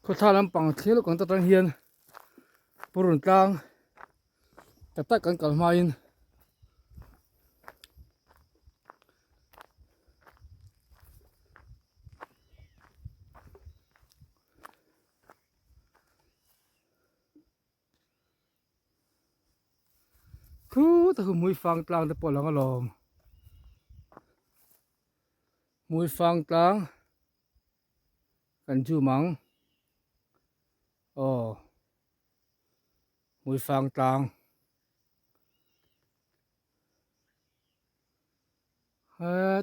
ko tha lam pang thil kong ta tang hian purun tlang ta ta kan kal mai in khu ta khu mui fang tlang te polang alom mui fang tlang kan chu mang mui fang tlang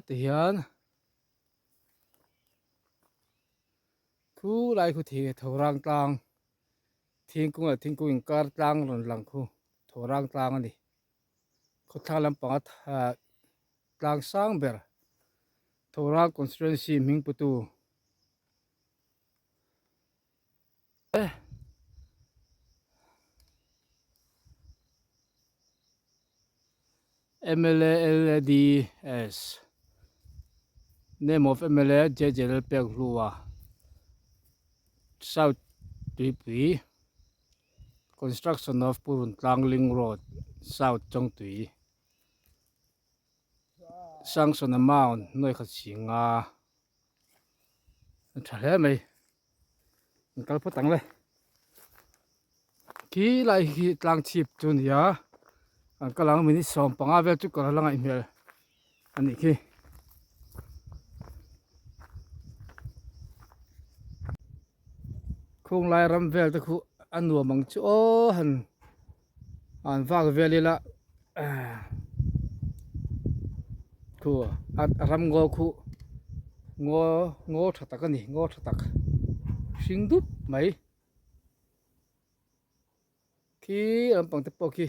te hian khu lai khu thi thorang tlang thingkung in kar tlang ron lang khu thorang tlang ani khu thang lam pang tlang sang ber thorang constituency ming putu MLA LDS name of MLA JJL Pek Lua South Tui construction of Purun Tangling Road South Chong Tui sanction amount noi kha chinga thale mai kal phatang le ki lai hi tlang chip chun ya an kalang mini som panga vel chu kala langa imel ani ki khung lai ram vel ta khu anua mang chu o han an vak velila khu ram ngo khu ngo thatak ani ngo thatak singdup mai ki lampang te poki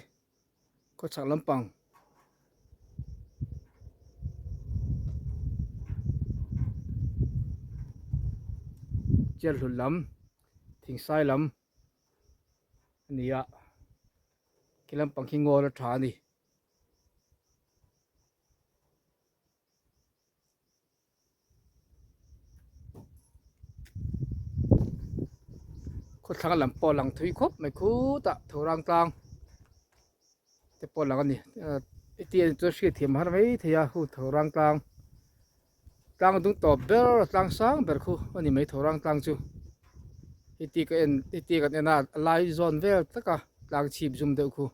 ko chak lampang cher hul lam thing sai lam ania ki lampang ki ngo la tha ni ko thang lam po lang thui khop mai khu ta thorang tlang te po lang ani ti to shi thiam har mai thia hu thorang tlang tlang dung to ber tlang sang ber khu ani mai thorang tlang chu iti ka na lai zone vel taka tlang chip zum de khu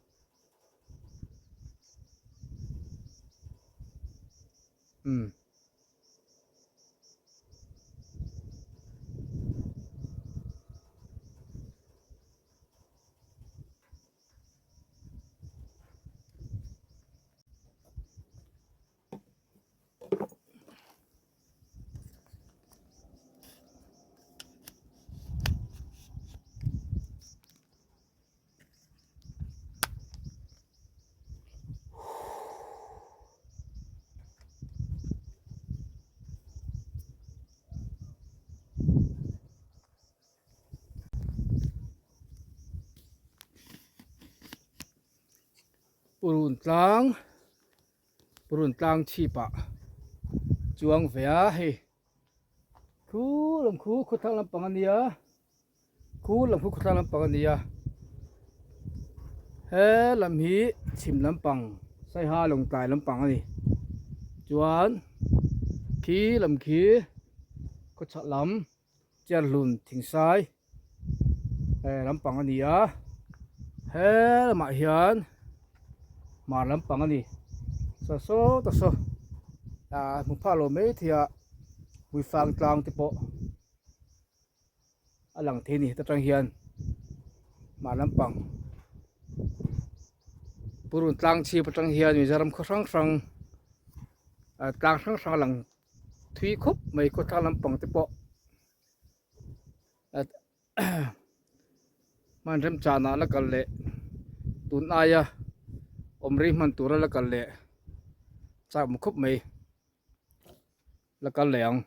purun tlang chipa chuang vea he khu thang lam pang ania khu thang lam pang ania he lam hi chim lam pang sai ha long tai lam pang ani chuan khi lam khi ko cha lam cher lun thing sai lam pang ania he ma hian ma lam pang ani so mu pha lo me thia wi fang tlang te po alang the ni ta tang hian ma lam pang purun tlang chi patang hian mizoram kho sang tlang sang lang thui khop mai ko thang lam pang te po man rem cha na la kal le tun aya omri man tura la kal le cha mu khop mai la kal leang